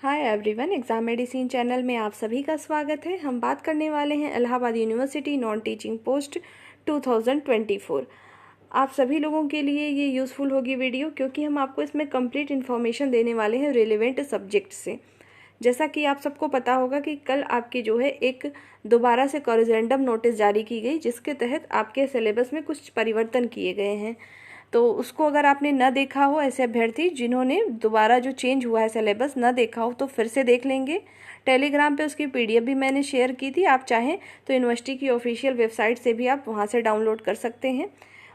Hi everyone, exam medicine channel में आप सभी का स्वागत है। हम बात करने वाले हैं Allahabad university non teaching post 2024। आप सभी लोगों के लिए ये यूज़फुल होगी वीडियो, क्योंकि हम आपको इसमें कंप्लीट इन्फॉर्मेशन देने वाले हैं रिलेवेंट सब्जेक्ट से। जैसा कि आप सबको पता होगा कि कल आपकी जो है एक दोबारा से कॉरिजेंडम नोटिस जारी की गई, जिसके तहत आपके सिलेबस में कुछ परिवर्तन किए गए हैं। तो उसको अगर आपने न देखा हो, ऐसे अभ्यर्थी जिन्होंने दोबारा जो चेंज हुआ है सिलेबस न देखा हो, तो फिर से देख लेंगे। टेलीग्राम पे उसकी पीडीएफ भी मैंने शेयर की थी। आप चाहें तो यूनिवर्सिटी की ऑफिशियल वेबसाइट से भी आप वहां से डाउनलोड कर सकते हैं।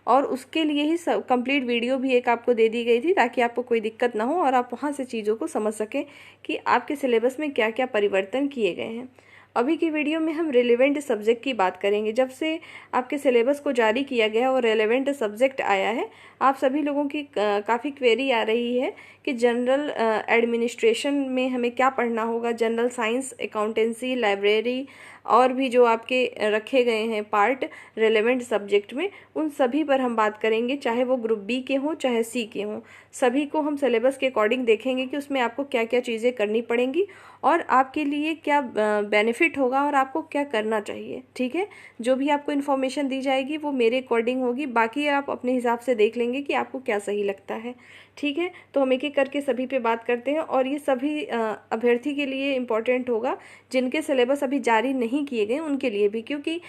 और उसके लिए ही सब कंप्लीट वीडियो भी एक आपको दे दी गई थी, ताकि आपको कोई दिक्कत ना हो और आप वहां से चीज़ों को समझ सकें कि आपके सिलेबस में क्या क्या परिवर्तन किए गए हैं। अभी की वीडियो में हम रिलेवेंट सब्जेक्ट की बात करेंगे। जब से आपके सिलेबस को जारी किया गया और रिलेवेंट सब्जेक्ट आया है, आप सभी लोगों की काफ़ी क्वेरी आ रही है कि जनरल एडमिनिस्ट्रेशन में हमें क्या पढ़ना होगा। जनरल साइंस, अकाउंटेंसी, लाइब्रेरी और भी जो आपके रखे गए हैं पार्ट रिलेवेंट सब्जेक्ट में, उन सभी पर हम बात करेंगे। चाहे वो ग्रुप बी के हों चाहे सी के हों, सभी को हम सिलेबस के अकॉर्डिंग देखेंगे कि उसमें आपको क्या क्या चीज़ें करनी पड़ेंगी और आपके लिए क्या बेनिफिट होगा और आपको क्या करना चाहिए। ठीक है, जो भी आपको इन्फॉर्मेशन दी जाएगी वो मेरे अकॉर्डिंग होगी, बाकी आप अपने हिसाब से देख लेंगे कि आपको क्या सही लगता है। ठीक है, तो हम एक एक करके सभी पे बात करते हैं। और ये सभी अभ्यर्थी के लिए इम्पॉर्टेंट होगा जिनके सिलेबस अभी जारी नहीं किए गए, उनके लिए भी, क्योंकि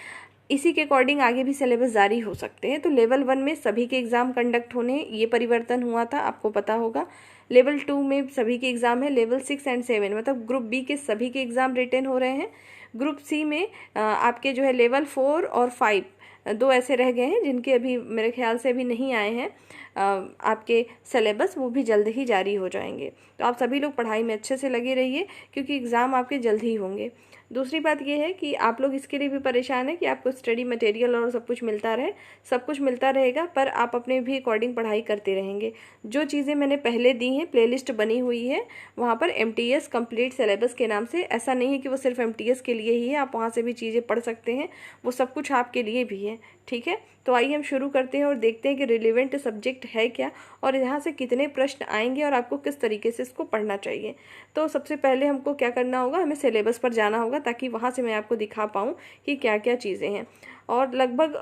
इसी के अकॉर्डिंग आगे भी सिलेबस जारी हो सकते हैं। तो लेवल 1 में सभी के एग्ज़ाम कंडक्ट होने, ये परिवर्तन हुआ था, आपको पता होगा। लेवल 2 में सभी के एग्ज़ाम है। लेवल 6 एंड 7 मतलब ग्रुप बी के सभी के एग्ज़ाम रिटेन हो रहे हैं। ग्रुप सी में आपके जो है लेवल 4 और 5 दो ऐसे रह गए हैं जिनके अभी मेरे ख्याल से अभी नहीं आए हैं आपके सिलेबस, वो भी जल्द ही जारी हो जाएंगे। तो आप सभी लोग पढ़ाई में अच्छे से लगे रहिए, क्योंकि एग्ज़ाम आपके जल्द ही होंगे। दूसरी बात ये है कि आप लोग इसके लिए भी परेशान है कि आपको स्टडी मटेरियल और सब कुछ मिलता रहे। सब कुछ मिलता रहेगा, पर आप अपने भी अकॉर्डिंग पढ़ाई करते रहेंगे। जो चीज़ें मैंने पहले दी हैं, प्लेलिस्ट बनी हुई है वहाँ पर, MTS कंप्लीट सिलेबस के नाम से। ऐसा नहीं है कि वो सिर्फ MTS के लिए ही है, आप वहाँ से भी चीज़ें पढ़ सकते हैं, वो सब कुछ आपके लिए भी है। ठीक है, तो आइए हम शुरू करते हैं और देखते हैं कि रिलेवेंट सब्जेक्ट है क्या और यहाँ से कितने प्रश्न आएंगे और आपको किस तरीके से इसको पढ़ना चाहिए। तो सबसे पहले हमको क्या करना होगा, हमें सिलेबस पर जाना होगा, ताकि वहाँ से मैं आपको दिखा पाऊँ कि क्या क्या चीज़ें हैं। और लगभग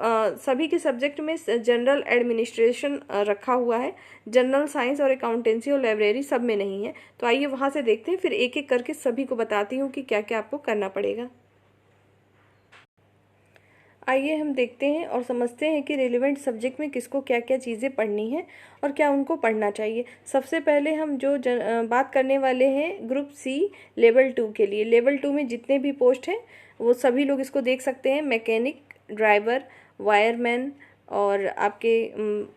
सभी के सब्जेक्ट में जनरल एडमिनिस्ट्रेशन रखा हुआ है। जनरल साइंस और अकाउंटेंसी और लाइब्रेरी सब में नहीं है। तो आइए वहाँ से देखते हैं, फिर एक एक करके सभी को बताती हूँ कि क्या क्या आपको करना पड़ेगा। आइए हम देखते हैं और समझते हैं कि रिलेवेंट सब्जेक्ट में किसको क्या क्या चीज़ें पढ़नी है और क्या उनको पढ़ना चाहिए। सबसे पहले हम जो बात करने वाले हैं ग्रुप सी लेवल 2 के लिए। लेवल 2 में जितने भी पोस्ट हैं वो सभी लोग इसको देख सकते हैं। मैकेनिक, ड्राइवर, वायरमैन और आपके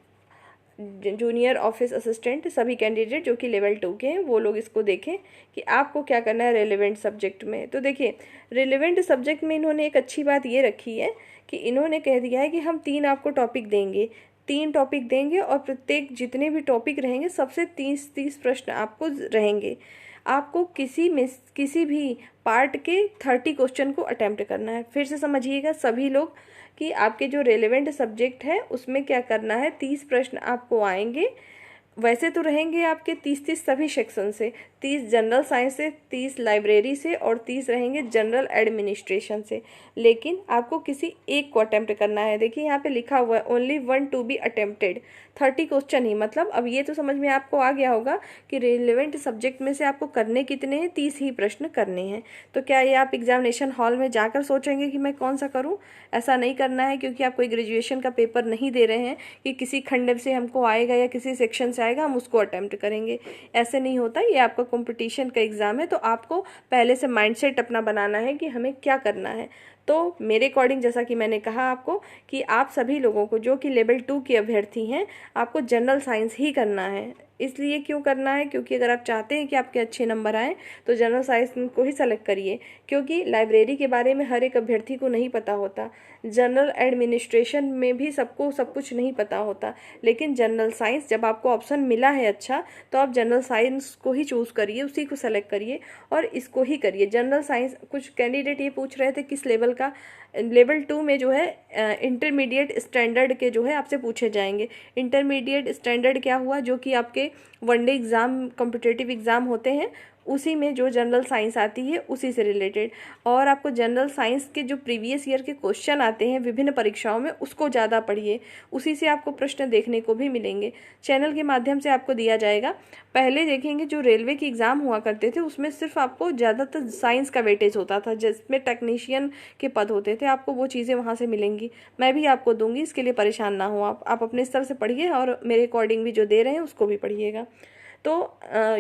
जूनियर ऑफिस असिस्टेंट, सभी कैंडिडेट जो कि लेवल 2 के हैं, वो लोग इसको देखें कि आपको क्या करना है रेलेवेंट सब्जेक्ट में। तो देखिए, रेलेवेंट सब्जेक्ट में इन्होंने एक अच्छी बात ये रखी है कि इन्होंने कह दिया है कि हम 3 आपको टॉपिक देंगे। 3 टॉपिक देंगे और प्रत्येक जितने भी टॉपिक रहेंगे सबसे 30-30 प्रश्न आपको रहेंगे। आपको किसी भी पार्ट के 30 क्वेश्चन को अटेम्प्ट करना है। फिर से समझिएगा सभी लोग कि आपके जो रेलेवेंट सब्जेक्ट है उसमें क्या करना है। 30 प्रश्न आपको आएंगे। वैसे तो रहेंगे आपके 30-30 सभी सेक्शन से, 30 जनरल साइंस से, 30 लाइब्रेरी से और 30 रहेंगे जनरल एडमिनिस्ट्रेशन से। लेकिन आपको किसी एक को अटेम्प्ट करना है। देखिए यहाँ पे लिखा हुआ है only 1 to be attempted. 30 question ही, मतलब अब ये तो समझ में आपको आ गया होगा कि रिलेवेंट सब्जेक्ट में से आपको करने कितने हैं, 30 ही प्रश्न करने हैं। तो क्या ये आप एग्जामिनेशन हॉल में जाकर सोचेंगे कि मैं कौन सा करूँ? ऐसा नहीं करना है, क्योंकि आप कोई ग्रेजुएशन का पेपर नहीं दे रहे हैं कि किसी खंड से हमको आएगा या किसी सेक्शन से आएगा हम उसको अटेम्प्ट करेंगे। ऐसे नहीं होता, ये आपका कंपटीशन का एग्ज़ाम है। तो आपको पहले से माइंडसेट अपना बनाना है कि हमें क्या करना है। तो मेरे अकॉर्डिंग, जैसा कि मैंने कहा आपको, कि आप सभी लोगों को जो कि लेवल 2 के अभ्यर्थी हैं, आपको जनरल साइंस ही करना है। इसलिए क्यों करना है, क्योंकि अगर आप चाहते हैं कि आपके अच्छे नंबर आएँ तो जनरल साइंस को ही सेलेक्ट करिए। क्योंकि लाइब्रेरी के बारे में हर एक अभ्यर्थी को नहीं पता होता, जनरल एडमिनिस्ट्रेशन में भी सबको सब कुछ नहीं पता होता। लेकिन जनरल साइंस, जब आपको ऑप्शन मिला है अच्छा, तो आप जनरल साइंस को ही चूज़ करिए, उसी को सेलेक्ट करिए और इसको ही करिए। जनरल साइंस, कुछ कैंडिडेट ये पूछ रहे थे किस लेवल का। लेवल 2 में जो है इंटरमीडिएट स्टैंडर्ड के जो है आपसे पूछे जाएंगे। इंटरमीडिएट स्टैंडर्ड क्या हुआ, जो कि आपके वनडे एग्ज़ाम, कॉम्पिटिटिव एग्ज़ाम होते हैं, उसी में जो जनरल साइंस आती है उसी से रिलेटेड, और आपको जनरल साइंस के जो प्रीवियस ईयर के क्वेश्चन आते हैं विभिन्न परीक्षाओं में उसको ज़्यादा पढ़िए, उसी से आपको प्रश्न देखने को भी मिलेंगे। चैनल के माध्यम से आपको दिया जाएगा। पहले देखेंगे जो रेलवे के एग्ज़ाम हुआ करते थे उसमें सिर्फ आपको ज़्यादातर साइंस का वेटेज होता था, जिसमें टेक्नीशियन के पद होते थे, आपको वो चीज़ें वहाँ से मिलेंगी। मैं भी आपको दूंगी, इसके लिए परेशान ना हो आप अपने स्तर से पढ़िए और मेरे अकॉर्डिंग भी जो दे रहे हैं उसको भी पढ़िएगा। तो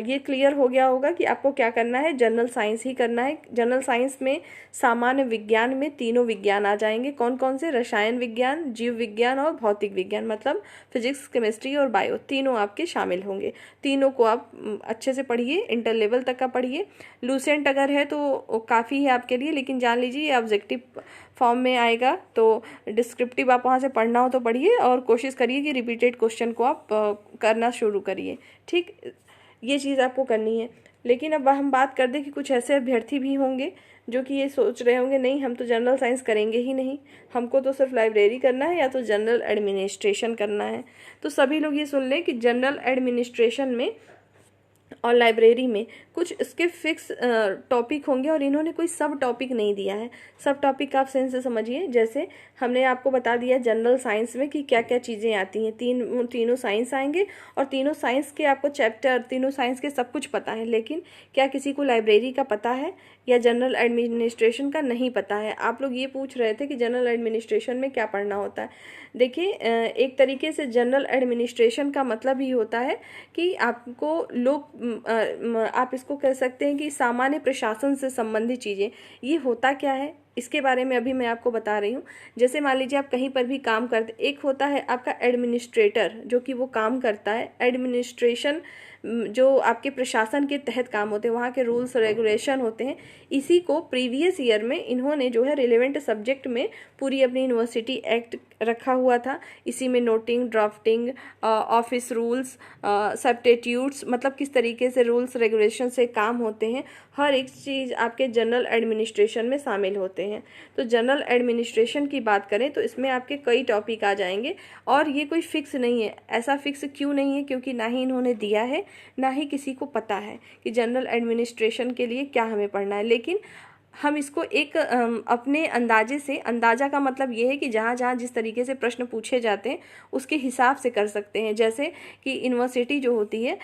ये क्लियर हो गया होगा कि आपको क्या करना है, जनरल साइंस ही करना है। जनरल साइंस में सामान्य विज्ञान में तीनों विज्ञान आ जाएंगे। कौन कौन से? रसायन विज्ञान, जीव विज्ञान और भौतिक विज्ञान, मतलब फिजिक्स, केमिस्ट्री और बायो, तीनों आपके शामिल होंगे। तीनों को आप अच्छे से पढ़िए, इंटर लेवल तक का पढ़िए। लूसेंट अगर है तो काफ़ी है आपके लिए, लेकिन जान लीजिए ये ऑब्जेक्टिव फॉर्म में आएगा, तो डिस्क्रिप्टिव आप वहाँ से पढ़ना हो तो पढ़िए और कोशिश करिए कि रिपीटेड क्वेश्चन को आप करना शुरू करिए। ठीक, ये चीज़ आपको करनी है। लेकिन अब हम बात कर दें कि कुछ ऐसे अभ्यर्थी भी होंगे जो कि ये सोच रहे होंगे नहीं हम तो जनरल साइंस करेंगे ही नहीं, हमको तो सिर्फ लाइब्रेरी करना है या तो जनरल एडमिनिस्ट्रेशन करना है। तो सभी लोग ये सुन लें कि जनरल एडमिनिस्ट्रेशन में और लाइब्रेरी में कुछ इसके फिक्स टॉपिक होंगे और इन्होंने कोई सब टॉपिक नहीं दिया है। सब टॉपिक आप सेंस से समझिए। जैसे हमने आपको बता दिया जनरल साइंस में कि क्या क्या चीज़ें आती हैं, तीनों साइंस आएंगे और तीनों साइंस के आपको चैप्टर, तीनों साइंस के सब कुछ पता है। लेकिन क्या किसी को लाइब्रेरी का पता है या जनरल एडमिनिस्ट्रेशन का नहीं पता है? आप लोग ये पूछ रहे थे कि जनरल एडमिनिस्ट्रेशन में क्या पढ़ना होता है। देखिए, एक तरीके से जनरल एडमिनिस्ट्रेशन का मतलब ही होता है कि आपको आप इसको कह सकते हैं कि सामान्य प्रशासन से संबंधित चीज़ें। ये होता क्या है इसके बारे में अभी मैं आपको बता रही हूँ। जैसे मान लीजिए आप कहीं पर भी काम करते, एक होता है आपका एडमिनिस्ट्रेटर जो कि वो काम करता है। एडमिनिस्ट्रेशन जो आपके प्रशासन के तहत काम होते हैं, वहाँ के रूल्स रेगुलेशन होते हैं। इसी को प्रीवियस ईयर में इन्होंने जो है रिलेवेंट सब्जेक्ट में पूरी अपनी यूनिवर्सिटी एक्ट रखा हुआ था। इसी में noting, drafting, office rules, substitutes, मतलब किस तरीके से रूल्स रेगुलेशन से काम होते हैं, हर एक चीज़ आपके जनरल एडमिनिस्ट्रेशन में शामिल होते हैं। तो जनरल एडमिनिस्ट्रेशन की बात करें तो इसमें आपके कई टॉपिक आ जाएंगे और ये कोई फिक्स नहीं है। ऐसा फिक्स क्यों नहीं है? क्योंकि ना ही इन्होंने दिया है ना ही किसी को पता है कि जनरल एडमिनिस्ट्रेशन के लिए क्या हमें पढ़ना है। लेकिन हम इसको एक अपने अंदाजे से, अंदाजा का मतलब ये है कि जहाँ जहाँ जिस तरीके से प्रश्न पूछे जाते हैं उसके हिसाब से कर सकते हैं। जैसे कि यूनिवर्सिटी जो होती है,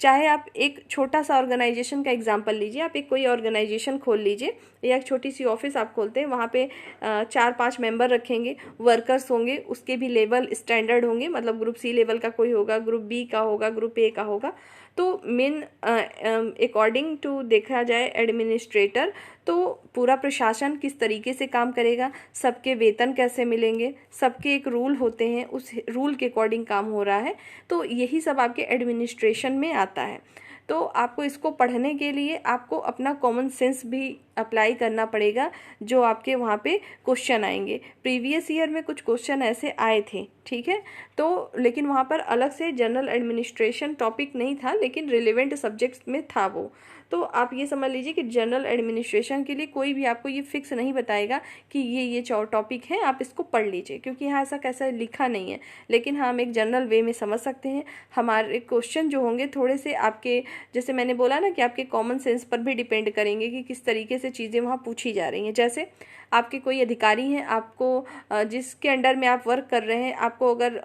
चाहे आप एक छोटा सा ऑर्गेनाइजेशन का एग्जांपल लीजिए, आप एक कोई ऑर्गेनाइजेशन खोल लीजिए या एक छोटी सी ऑफिस आप खोलते हैं, वहाँ पे 4-5 मेंबर रखेंगे, वर्कर्स होंगे, उसके भी लेवल स्टैंडर्ड होंगे, मतलब ग्रुप सी लेवल का कोई होगा, ग्रुप बी का होगा, ग्रुप ए का होगा। तो मेन अकॉर्डिंग टू देखा जाए एडमिनिस्ट्रेटर, तो पूरा प्रशासन किस तरीके से काम करेगा, सबके वेतन कैसे मिलेंगे, सबके एक रूल होते हैं, उस रूल के अकॉर्डिंग काम हो रहा है, तो यही सब आपके एडमिनिस्ट्रेशन में आता है। तो आपको इसको पढ़ने के लिए आपको अपना कॉमन सेंस भी अप्लाई करना पड़ेगा, जो आपके वहाँ पे क्वेश्चन आएंगे। प्रीवियस ईयर में कुछ क्वेश्चन ऐसे आए थे, ठीक है, तो लेकिन वहाँ पर अलग से जनरल एडमिनिस्ट्रेशन टॉपिक नहीं था, लेकिन रिलेवेंट सब्जेक्ट्स में था वो। तो आप ये समझ लीजिए कि जनरल एडमिनिस्ट्रेशन के लिए कोई भी आपको ये फिक्स नहीं बताएगा कि ये टॉपिक है, आप इसको पढ़ लीजिए, क्योंकि यहाँ ऐसा कैसा लिखा नहीं है। लेकिन हाँ, हम एक जनरल वे में समझ सकते हैं। हमारे क्वेश्चन जो होंगे थोड़े से आपके, जैसे मैंने बोला ना कि आपके कॉमन सेंस पर भी डिपेंड करेंगे कि किस तरीके से चीज़ें वहाँ पूछी जा रही हैं। जैसे आपके कोई अधिकारी हैं, आपको जिसके अंडर में आप वर्क कर रहे हैं, आपको अगर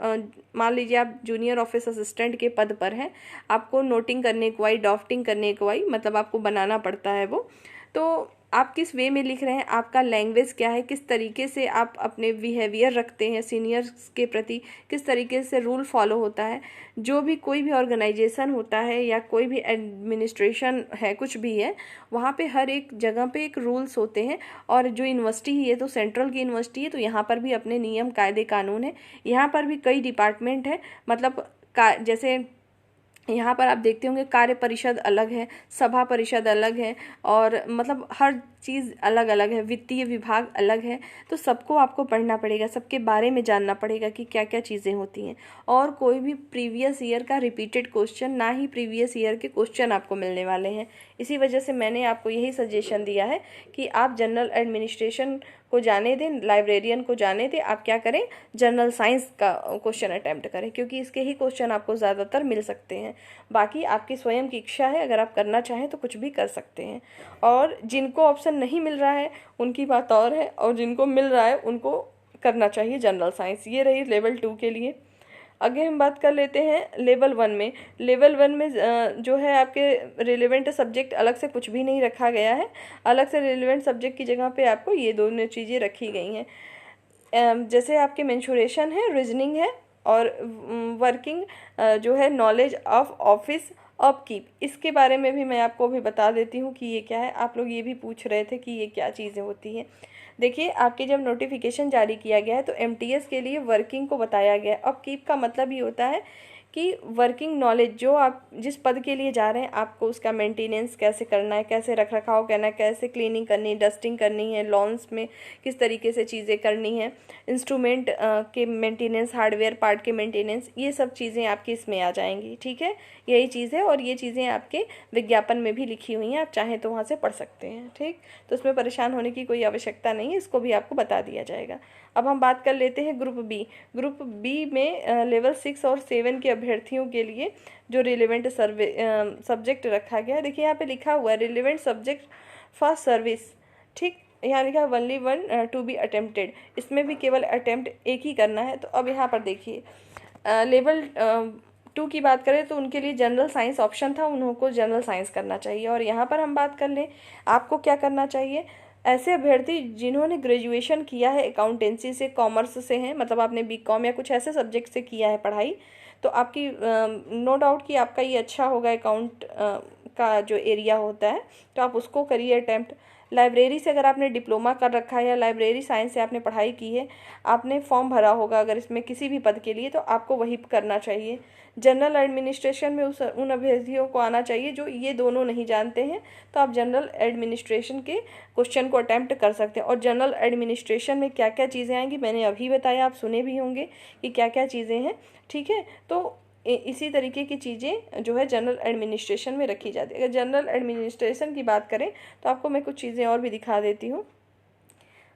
मान लीजिए आप जूनियर ऑफिस असिस्टेंट के पद पर हैं, आपको नोटिंग करने को आई, ड्राफ्टिंग करने को आई, मतलब आपको बनाना पड़ता है वो, तो आप किस वे में लिख रहे हैं, आपका लैंग्वेज क्या है, किस तरीके से आप अपने बिहेवियर रखते हैं सीनियर्स के प्रति, किस तरीके से रूल फॉलो होता है। जो भी कोई भी ऑर्गेनाइजेशन होता है या कोई भी एडमिनिस्ट्रेशन है, कुछ भी है, वहाँ पे हर एक जगह पे एक रूल्स होते हैं। और जो यूनिवर्सिटी है तो सेंट्रल की यूनिवर्सिटी है, तो यहाँ पर भी अपने नियम कायदे कानून है। यहाँ पर भी कई डिपार्टमेंट है, मतलब जैसे यहाँ पर आप देखते होंगे कार्य परिषद अलग है, सभा परिषद अलग है, और मतलब हर चीज़ अलग अलग है, वित्तीय विभाग अलग है। तो सबको आपको पढ़ना पड़ेगा, सबके बारे में जानना पड़ेगा कि क्या क्या चीज़ें होती हैं। और कोई भी प्रीवियस ईयर का रिपीटेड क्वेश्चन, ना ही प्रीवियस ईयर के क्वेश्चन आपको मिलने वाले हैं। इसी वजह से मैंने आपको यही सजेशन दिया है कि आप जनरल एडमिनिस्ट्रेशन को जाने दें, लाइब्रेरियन को जाने दें, आप क्या करें, जनरल साइंस का क्वेश्चन अटैम्प्ट करें, क्योंकि इसके ही क्वेश्चन आपको ज़्यादातर मिल सकते हैं। बाकी आपकी स्वयं की इच्छा है, अगर आप करना चाहें तो कुछ भी कर सकते हैं। और जिनको ऑप्शन नहीं मिल रहा है उनकी बात और है, और जिनको मिल रहा है उनको करना चाहिए जनरल साइंस। ये रही लेवल 2 के लिए। आगे हम बात कर लेते हैं लेवल 1 में। लेवल 1 में जो है आपके रिलेवेंट सब्जेक्ट अलग से कुछ भी नहीं रखा गया है। अलग से रिलेवेंट सब्जेक्ट की जगह पे आपको ये दोनों चीज़ें रखी गई हैं। जैसे आपके मेंशुरेशन है, रीजनिंग है, और वर्किंग जो है नॉलेज ऑफ ऑफिस अपकीप, इसके बारे में भी मैं आपको अभी बता देती हूँ कि ये क्या है। आप लोग ये भी पूछ रहे थे कि ये क्या चीज़ें होती हैं। देखिए, आपके जब नोटिफिकेशन जारी किया गया है तो एमटीएस के लिए वर्किंग को बताया गया है। अपकीप का मतलब ये होता है कि वर्किंग नॉलेज, जो आप जिस पद के लिए जा रहे हैं आपको उसका मेंटेनेंस कैसे करना है, कैसे रख रखाव करना है, कैसे क्लीनिंग करनी है, डस्टिंग करनी है, लॉन्स में किस तरीके से चीज़ें करनी है, इंस्ट्रूमेंट के मेंटेनेंस, हार्डवेयर पार्ट के मेंटेनेंस, ये सब चीज़ें आपकी इसमें आ जाएंगी। ठीक है, यही चीज़ है, और ये चीज़ें आपके विज्ञापन में भी लिखी हुई हैं, आप चाहें तो वहाँ से पढ़ सकते हैं। ठीक, तो इसमें परेशान होने की कोई आवश्यकता नहीं है, इसको भी आपको बता दिया जाएगा। अब हम बात कर लेते हैं ग्रुप बी। ग्रुप बी में लेवल 6 और 7 के अभ्यर्थियों के लिए जो रिलेवेंट सब्जेक्ट रखा गया है, देखिए यहाँ पे लिखा हुआ है रिलेवेंट सब्जेक्ट फॉर सर्विस। ठीक, यहाँ लिखा है ओनली 1 टू बी अटेम्प्टेड, इसमें भी केवल अटेम्प्ट एक ही करना है। तो अब यहाँ पर देखिए लेवल 2 की बात करें तो उनके लिए जनरल साइंस ऑप्शन था, उनको जनरल साइंस करना चाहिए। और यहाँ पर हम बात कर लें आपको क्या करना चाहिए, ऐसे अभ्यर्थी जिन्होंने ग्रेजुएशन किया है अकाउंटेंसी से, कॉमर्स से हैं, मतलब आपने बीकॉम या कुछ ऐसे सब्जेक्ट से किया है पढ़ाई, तो आपकी नो डाउट कि आपका ये अच्छा होगा अकाउंट का जो एरिया होता है, तो आप उसको करिए अटैम्प्ट। लाइब्रेरी से अगर आपने डिप्लोमा कर रखा है या लाइब्रेरी साइंस से आपने पढ़ाई की है, आपने फॉर्म भरा होगा अगर इसमें किसी भी पद के लिए, तो आपको वही करना चाहिए। जनरल एडमिनिस्ट्रेशन में उन अभ्यर्थियों को आना चाहिए जो ये दोनों नहीं जानते हैं, तो आप जनरल एडमिनिस्ट्रेशन के क्वेश्चन को अटैम्प्ट कर सकते हैं। और जनरल एडमिनिस्ट्रेशन में क्या क्या चीज़ें आएंगी मैंने अभी बताया, आप सुने भी होंगे कि क्या क्या चीज़ें हैं। ठीक है, तो इसी तरीके की चीज़ें जो है जनरल एडमिनिस्ट्रेशन में रखी जाती है। अगर जनरल एडमिनिस्ट्रेशन की बात करें तो आपको मैं कुछ चीज़ें और भी दिखा देती हूँ।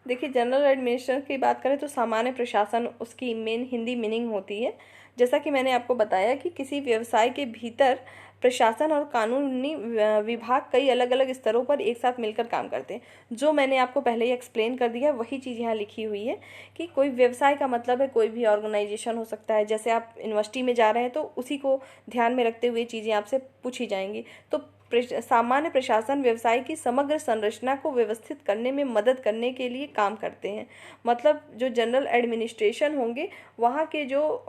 देखिए, जनरल एडमिनिस्ट्रेशन की बात करें तो सामान्य प्रशासन उसकी मेन हिंदी मीनिंग होती है। जैसा कि मैंने आपको बताया कि किसी व्यवसाय के भीतर प्रशासन और कानूनी विभाग कई अलग अलग स्तरों पर एक साथ मिलकर काम करते हैं। जो मैंने आपको पहले ही एक्सप्लेन कर दिया वही चीज़ यहाँ लिखी हुई है कि कोई व्यवसाय का मतलब है कोई भी ऑर्गेनाइजेशन हो सकता है। जैसे आप यूनिवर्सिटी में जा रहे हैं तो उसी को ध्यान में रखते हुए चीज़ें आपसे पूछी जाएंगी। तो सामान्य प्रशासन व्यवसाय की समग्र संरचना को व्यवस्थित करने में मदद करने के लिए काम करते हैं। मतलब जो जनरल एडमिनिस्ट्रेशन होंगे वहाँ के जो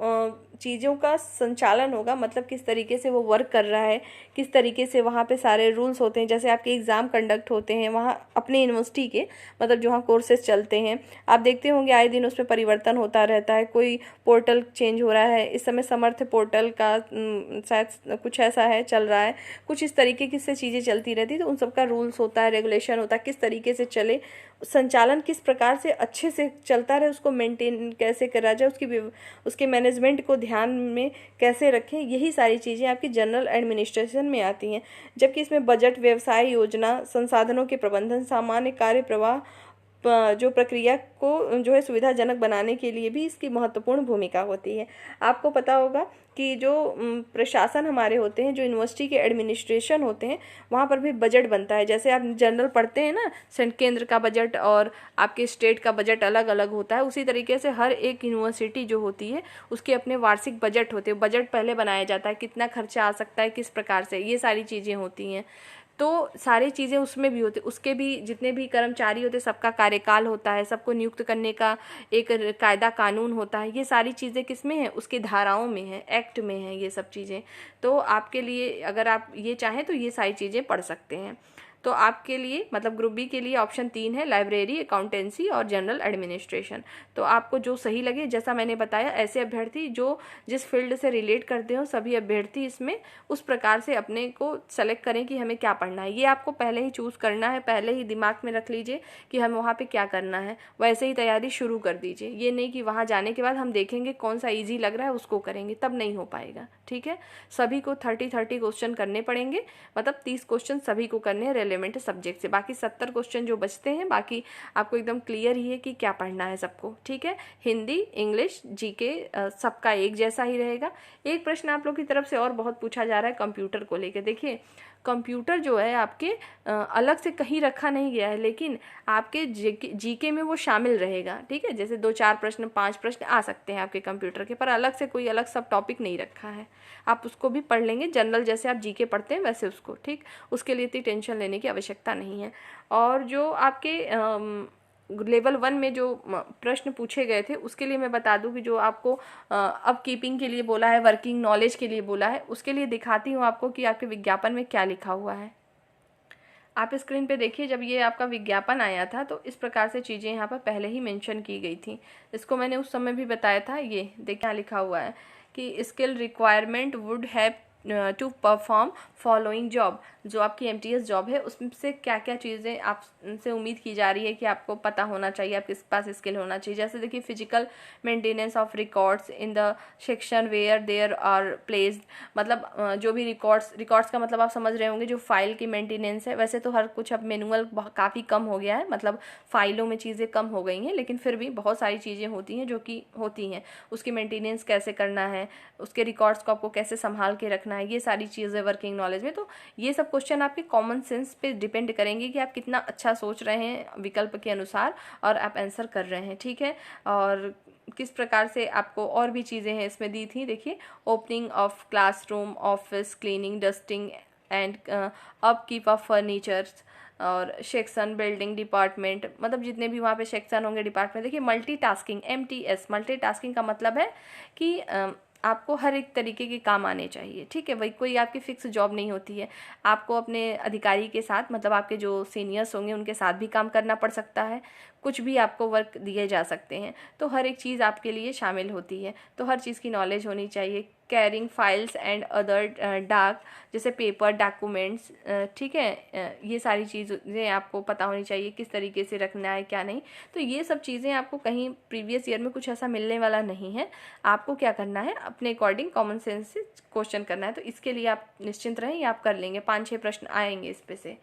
चीज़ों का संचालन होगा, मतलब किस तरीके से वो वर्क कर रहा है, किस तरीके से वहाँ पे सारे रूल्स होते हैं। जैसे आपके एग्ज़ाम कंडक्ट होते हैं वहाँ अपने यूनिवर्सिटी के, मतलब जो वहाँ कोर्सेज चलते हैं, आप देखते होंगे आए दिन उसमें परिवर्तन होता रहता है, कोई पोर्टल चेंज हो रहा है। इस समय समर्थ पोर्टल का शायद कुछ ऐसा है चल रहा है, कुछ इस तरीके की से चीज़ें चलती रहती है। तो उन सब का रूल्स होता है, रेगुलेशन होता है, किस तरीके से चले, संचालन किस प्रकार से अच्छे से चलता रहे, उसको मेंटेन कैसे करा जाए, उसके मैनेजमेंट को ध्यान में कैसे रखें, यही सारी चीज़ें आपकी जनरल एडमिनिस्ट्रेशन में आती हैं। जबकि इसमें बजट, व्यवसाय योजना, संसाधनों के प्रबंधन, सामान्य कार्य प्रवाह, जो प्रक्रिया को जो है सुविधाजनक बनाने के लिए भी इसकी महत्वपूर्ण भूमिका होती है। आपको पता होगा कि जो प्रशासन हमारे होते हैं, जो यूनिवर्सिटी के एडमिनिस्ट्रेशन होते हैं, वहाँ पर भी बजट बनता है। जैसे आप जनरल पढ़ते हैं ना, केंद्र का बजट और आपके स्टेट का बजट अलग अलग होता है, उसी तरीके से हर एक यूनिवर्सिटी जो होती है उसके अपने वार्षिक बजट होते हैं। बजट पहले बनाया जाता है, कितना खर्चा आ सकता है, किस प्रकार से, ये सारी चीज़ें होती हैं। तो सारी चीज़ें उसमें भी होती, उसके भी जितने भी कर्मचारी होते सबका कार्यकाल होता है, सबको नियुक्त करने का एक कायदा कानून होता है। ये सारी चीज़ें किस में है, उसके धाराओं में है, एक्ट में है ये सब चीज़ें। तो आपके लिए अगर आप ये चाहें तो ये सारी चीज़ें पढ़ सकते हैं। तो आपके लिए मतलब ग्रुप बी के लिए ऑप्शन 3 है, लाइब्रेरी, अकाउंटेंसी और जनरल एडमिनिस्ट्रेशन। तो आपको जो सही लगे, जैसा मैंने बताया, ऐसे अभ्यर्थी जो जिस फील्ड से रिलेट करते हो सभी अभ्यर्थी इसमें उस प्रकार से अपने को सेलेक्ट करें कि हमें क्या पढ़ना है। ये आपको पहले ही चूज़ करना है, पहले ही दिमाग में रख लीजिए कि हमें वहाँ पर क्या करना है, वैसे ही तैयारी शुरू कर दीजिए। ये नहीं कि वहाँ जाने के बाद हम देखेंगे कौन सा ईजी लग रहा है उसको करेंगे, तब नहीं हो पाएगा। ठीक है, सभी को 30 क्वेश्चन करने पड़ेंगे, मतलब 30 क्वेश्चन सभी को करने हैं रिलेवेंट सब्जेक्ट से। बाकी 70 क्वेश्चन जो बचते हैं, बाकी आपको एकदम क्लियर ही है कि क्या पढ़ना है सबको, ठीक है। हिंदी, इंग्लिश, जीके सबका एक जैसा ही रहेगा। एक प्रश्न आप लोग की तरफ से और बहुत पूछा जा रहा है कंप्यूटर को लेकर। देखिए कंप्यूटर जो है आपके अलग से कहीं रखा नहीं गया है, लेकिन आपके जीके में वो शामिल रहेगा, ठीक है। जैसे 2-4 प्रश्न, 5 प्रश्न आ सकते हैं आपके कंप्यूटर के, पर अलग से कोई अलग सब टॉपिक नहीं रखा है। आप उसको भी पढ़ लेंगे जनरल, जैसे आप जीके पढ़ते हैं वैसे उसको, ठीक। उसके लिए इतनी टेंशन लेने की आवश्यकता नहीं है। और जो आपके लेवल 1 में जो प्रश्न पूछे गए थे उसके लिए मैं बता दूं कि जो आपको अप कीपिंग के लिए बोला है, वर्किंग नॉलेज के लिए बोला है, उसके लिए दिखाती हूँ आपको कि आपके विज्ञापन में क्या लिखा हुआ है। आप स्क्रीन पे देखिए, जब ये आपका विज्ञापन आया था तो इस प्रकार से चीज़ें यहाँ पर पहले ही मेंशन की गई थी। इसको मैंने उस समय भी बताया था। ये देखिए क्या लिखा हुआ है कि skill requirement would have to perform following job. जो आपकी एमटीएस जॉब है उससे क्या क्या चीज़ें आपसे उम्मीद की जा रही है कि आपको पता होना चाहिए, आपके पास स्किल होना चाहिए। जैसे देखिए physical maintenance of records in the section where there are placed, मतलब जो भी रिकॉर्ड्स का मतलब आप समझ रहे होंगे जो फाइल की मेंटेनेंस है। वैसे तो हर कुछ अब मैनुअल काफ़ी कम हो गया है, मतलब फाइलों में चीज़ें कम हो गई हैं, लेकिन फिर भी बहुत सारी चीज़ें होती हैं जो कि होती हैं। उसकी मेंटेनेंस कैसे करना है, उसके रिकॉर्ड्स को आपको कैसे संभाल के रखना है, ये सारी चीज़ें वर्किंग नॉलेज में। तो ये सब क्वेश्चन आपके कॉमन सेंस पे डिपेंड करेंगे कि आप कितना अच्छा सोच रहे हैं विकल्प के अनुसार और आप आंसर कर रहे हैं, ठीक है। और किस प्रकार से आपको और भी चीज़ें हैं इसमें दी थी। देखिए opening of classroom, office, cleaning, dusting and upkeep of furnitures, और सेक्शन, बिल्डिंग डिपार्टमेंट, मतलब जितने भी वहाँ पे सेक्शन होंगे, डिपार्टमेंट। देखिए मल्टीटास्किंग, MTS, मल्टीटास्किंग का मतलब है कि आपको हर एक तरीके के काम आने चाहिए, ठीक है। वही कोई आपकी फिक्स जॉब नहीं होती है। आपको अपने अधिकारी के साथ, मतलब आपके जो सीनियर्स होंगे उनके साथ भी काम करना पड़ सकता है, कुछ भी आपको वर्क दिए जा सकते हैं। तो हर एक चीज़ आपके लिए शामिल होती है, तो हर चीज़ की नॉलेज होनी चाहिए। कैरिंग फाइल्स एंड अदर डाक, जैसे पेपर, डॉक्यूमेंट्स, ठीक है। ये सारी चीज़ें आपको पता होनी चाहिए, किस तरीके से रखना है क्या नहीं। तो ये सब चीज़ें आपको कहीं प्रीवियस ईयर में कुछ ऐसा मिलने वाला नहीं है। आपको क्या करना है, अपने अकॉर्डिंग कॉमन सेंस से क्वेश्चन करना है। तो इसके लिए आप निश्चिंत रहें, ये आप कर लेंगे। 5-6 प्रश्न आएंगे इस पे से।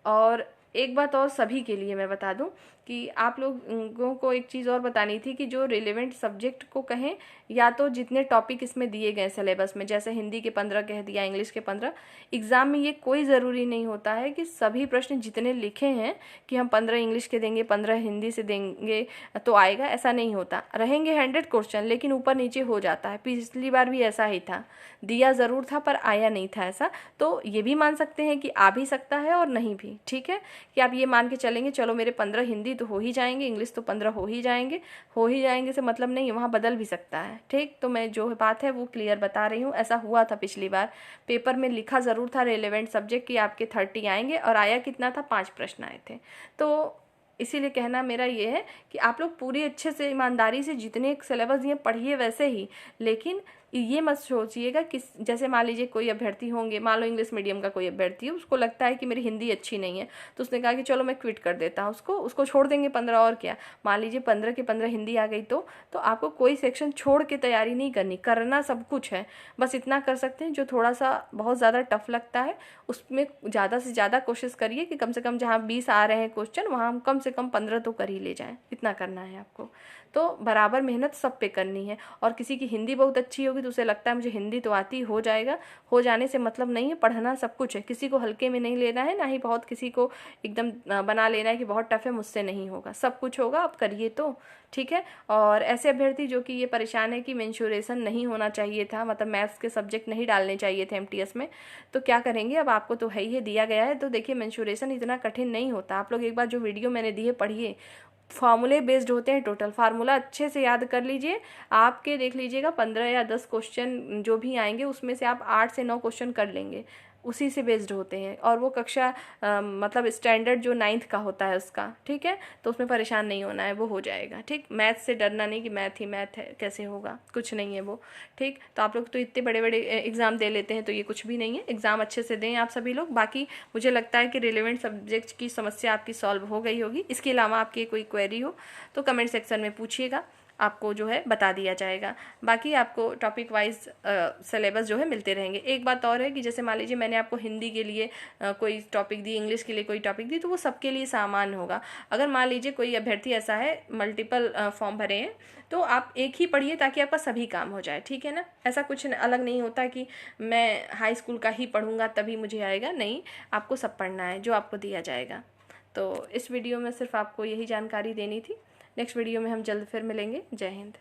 और एक बात और सभी के लिए मैं बता दूं कि आप लोगों को एक चीज़ और बतानी थी कि जो रिलेवेंट सब्जेक्ट को कहें, या तो जितने टॉपिक इसमें दिए गए सिलेबस में, जैसे हिंदी के 15 कह दिया, इंग्लिश के 15, एग्ज़ाम में ये कोई ज़रूरी नहीं होता है कि सभी प्रश्न जितने लिखे हैं कि हम 15 इंग्लिश के देंगे, 15 हिंदी से देंगे तो आएगा, ऐसा नहीं होता। रहेंगे 100 क्वेश्चन, लेकिन ऊपर नीचे हो जाता है। पिछली बार भी ऐसा ही था, दिया ज़रूर था पर आया नहीं था ऐसा। तो ये भी मान सकते हैं कि आ भी सकता है और नहीं भी, ठीक है। कि आप ये मान के चलेंगे चलो मेरे 15 हिंदी तो हो ही जाएंगे, इंग्लिश तो 15 हो ही जाएंगे से मतलब नहीं है, वहाँ बदल भी सकता है, ठीक। तो मैं जो बात है वो क्लियर बता रही हूँ। ऐसा हुआ था पिछली बार, पेपर में लिखा ज़रूर था रेलेवेंट सब्जेक्ट कि आपके 30 आएंगे, और आया कितना था, 5 प्रश्न आए थे। तो इसीलिए कहना मेरा ये है कि आप लोग पूरी अच्छे से ईमानदारी से जितने सिलेबस दिए पढ़िए वैसे ही, लेकिन ये मत सोचिएगा कि जैसे मान लीजिए कोई अभ्यर्थी होंगे, मान लो इंग्लिश मीडियम का कोई अभ्यर्थी है, उसको लगता है कि मेरी हिंदी अच्छी नहीं है, तो उसने कहा कि चलो मैं क्विट कर देता हूँ, उसको छोड़ देंगे 15। और क्या, मान लीजिए 15 के 15 हिंदी आ गई तो आपको कोई सेक्शन छोड़ के तैयारी नहीं करनी, करना सब कुछ है। बस इतना कर सकते हैं, जो थोड़ा सा बहुत ज़्यादा टफ लगता है उसमें ज़्यादा से ज़्यादा कोशिश करिए कि कम से कम जहाँ 20 आ रहे हैं क्वेश्चन, वहाँ हम कम से कम 15 तो कर ही ले जाएँ। इतना करना है आपको। तो बराबर मेहनत सब पे करनी है। और किसी की हिंदी बहुत अच्छी होगी तो उसे लगता है मुझे हिंदी तो आती, हो जाएगा, हो जाने से मतलब नहीं है। पढ़ना सब कुछ है, किसी को हल्के में नहीं लेना है, ना ही बहुत किसी को एकदम बना लेना है कि बहुत टफ है मुझसे नहीं होगा, सब कुछ होगा, आप करिए तो, ठीक है। और ऐसे अभ्यर्थी जो कि ये परेशान है कि मेंशुरेशन नहीं होना चाहिए था, मतलब मैथ्स के सब्जेक्ट नहीं डालने चाहिए थे एमटीएस में, तो क्या करेंगे, अब आपको तो है ही दिया गया है। तो देखिए मेंशुरेशन इतना कठिन नहीं होता, आप लोग एक बार जो वीडियो मैंने दी है पढ़िए, फार्मूले बेस्ड होते हैं। टोटल फार्मूला अच्छे से याद कर लीजिए। आपके देख लीजिएगा 15 या 10 क्वेश्चन जो भी आएंगे उसमें से आप 8 से 9 क्वेश्चन कर लेंगे, उसी से बेस्ड होते हैं। और वो कक्षा मतलब स्टैंडर्ड जो 9th का होता है उसका, ठीक है। तो उसमें परेशान नहीं होना है, वो हो जाएगा, ठीक। मैथ से डरना नहीं कि मैथ ही मैथ है, कैसे होगा, कुछ नहीं है वो, ठीक। तो आप लोग तो इतने बड़े बड़े एग्ज़ाम दे लेते हैं, तो ये कुछ भी नहीं है। एग्ज़ाम अच्छे से दें आप सभी लोग। बाकी मुझे लगता है कि रिलेवेंट सब्जेक्ट की समस्या आपकी सॉल्व हो गई होगी। इसके अलावा आपकी कोई क्वेरी हो तो कमेंट सेक्शन में पूछिएगा। आपको जो है बता दिया जाएगा। बाकी आपको टॉपिक वाइज सिलेबस जो है मिलते रहेंगे। एक बात और है कि जैसे मान लीजिए मैंने आपको हिंदी के लिए कोई टॉपिक दी, इंग्लिश के लिए कोई टॉपिक दी, तो वो सबके लिए सामान होगा। अगर मान लीजिए कोई अभ्यर्थी ऐसा है मल्टीपल फॉर्म भरे हैं, तो आप एक ही पढ़िए ताकि आपका सभी काम हो जाए, ठीक है ना। ऐसा कुछ अलग नहीं होता कि मैं हाई स्कूल का ही पढ़ूंगा तभी मुझे आएगा, नहीं, आपको सब पढ़ना है जो आपको दिया जाएगा। तो इस वीडियो में सिर्फ आपको यही जानकारी देनी थी। नेक्स्ट वीडियो में हम जल्द फिर मिलेंगे। जय हिंद।